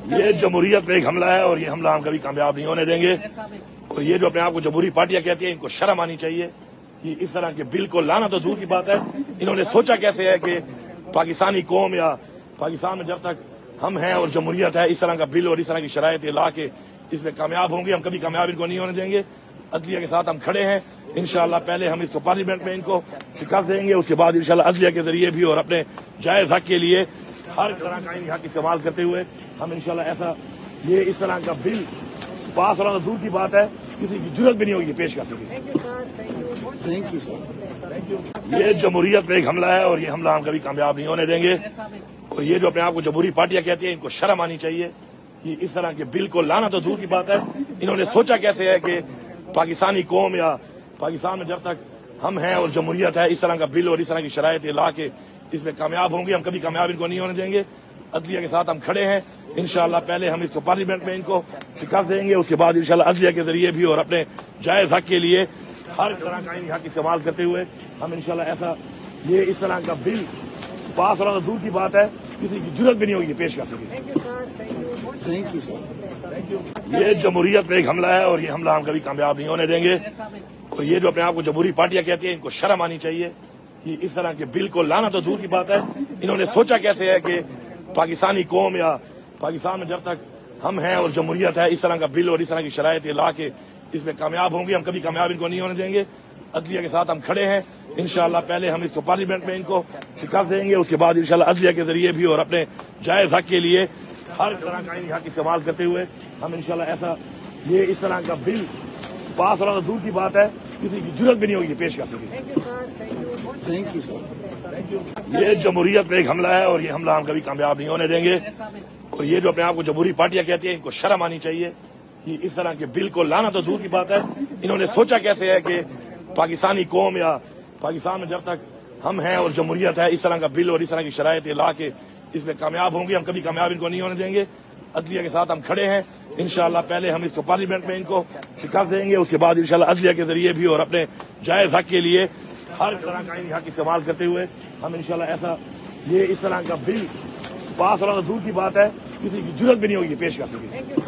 یہ جمہوریت پہ ایک حملہ ہے اور یہ حملہ ہم کبھی کامیاب نہیں ہونے دیں گے. اور یہ جو اپنے آپ کو جمہوری پارٹیاں کہتی ہیں ان کو شرم آنی چاہیے کہ اس طرح کے بل کو لانا تو دور کی بات ہے. انہوں نے سوچا کیسے ہے کہ پاکستانی قوم یا پاکستان میں جب تک ہم ہیں اور جمہوریت ہے اس طرح کا بل اور اس طرح کی شرائط لا کے اس میں کامیاب ہوں گے. ہم کبھی کامیاب ان کو نہیں ہونے دیں گے. عدلیہ کے ساتھ ہم کھڑے ہیں. انشاءاللہ پہلے ہم اس کو پارلیمنٹ میں ان کو شکست دیں گے, اس کے بعد انشاءاللہ عدلیہ کے ذریعے بھی اور اپنے جائز حق کے لیے ہر طرح کا حق استعمال کرتے ہوئے ہم انشاءاللہ ایسا یہ اس طرح کا بل پاس ہونا دور کی بات ہے, کسی کی ضرورت بھی نہیں ہوگی پیش کر سکے. یہ جمہوریت پہ ایک حملہ ہے اور یہ حملہ ہم کبھی کامیاب نہیں ہونے دیں گے. اور یہ جو اپنے آپ کو جمہوری پارٹیاں کہتی ہیں ان کو شرم آنی چاہیے کہ اس طرح کے بل کو لانا تو دور کی بات ہے. انہوں نے سوچا کیسے ہے کہ پاکستانی قوم یا پاکستان میں جب تک ہم ہیں اور جمہوریت ہے اس طرح کا بل اور اس طرح کی شرائط لا کے اس میں کامیاب ہوں گے. ہم کبھی کامیاب ان کو نہیں ہونے دیں گے. عدلیہ کے ساتھ ہم کھڑے ہیں. انشاءاللہ پہلے ہم اس کو پارلیمنٹ میں ان کو شکست دیں گے, اس کے بعد انشاءاللہ عدلیہ کے ذریعے بھی اور اپنے جائز حق کے لیے ہر طرح کا حق استعمال کرتے ہوئے ہم انشاءاللہ ایسا یہ اس طرح کا بل پاس ہونا دور کی بات ہے, کسی کی ضرورت بھی نہیں ہوگی پیش کر سکے. یہ جمہوریت پہ ایک حملہ ہے اور یہ حملہ ہم کبھی کامیاب نہیں ہونے دیں گے. اور یہ جو اپنے آپ کو جمہوری پارٹیاں کہتی ہیں ان کو شرم آنی چاہیے کہ اس طرح کے بل کو لانا تو دور کی بات ہے. انہوں نے سوچا کیسے ہے کہ پاکستانی قوم یا پاکستان میں جب تک ہم ہیں اور جمہوریت ہے اس طرح کا بل اور اس طرح کی شرائط لا کے اس میں کامیاب ہوں گے. ہم کبھی کامیاب ان کو نہیں ہونے دیں گے. عدلیہ کے ساتھ ہم کھڑے ہیں. انشاءاللہ پہلے ہم اس کو پارلیمنٹ میں ان کو شکست دیں گے, اس کے بعد انشاءاللہ عدلیہ کے ذریعے بھی اور اپنے جائز حق کے لیے ہر طرح کا حق استعمال کرتے ہوئے ہم انشاءاللہ ایسا یہ اس طرح کا بل پاس ہونا دور کی بات ہے, کسی کی ضرورت بھی نہیں ہوگی پیش کر سکے. یہ جمہوریت پہ ایک حملہ ہے اور یہ حملہ ہم کبھی کامیاب نہیں ہونے دیں گے. اور یہ جو اپنے آپ کو جمہوری پارٹیاں کہتی ہیں ان کو شرم آنی چاہیے کہ اس طرح کے بل کو لانا تو دور کی بات ہے. انہوں نے سوچا کیسے ہے کہ پاکستانی قوم یا پاکستان میں جب تک ہم ہیں اور جمہوریت ہے اس طرح کا بل اور اس طرح کی شرائط لا کے اس میں کامیاب ہوں گے. ہم کبھی کامیاب ان کو نہیں ہونے دیں گے. عدلیہ کے ساتھ ہم کھڑے ہیں. انشاءاللہ پہلے ہم اس کو پارلیمنٹ میں ان کو شکست دیں گے, اس کے بعد انشاءاللہ عدلیہ کے ذریعے بھی اور اپنے جائز حق کے لیے ہر طرح کا حق استعمال کرتے ہوئے ہم انشاءاللہ ایسا یہ اس طرح کا بل پاس ہونا دور کی بات ہے, کسی کی ضرورت بھی نہیں ہوگی پیش کر سکے.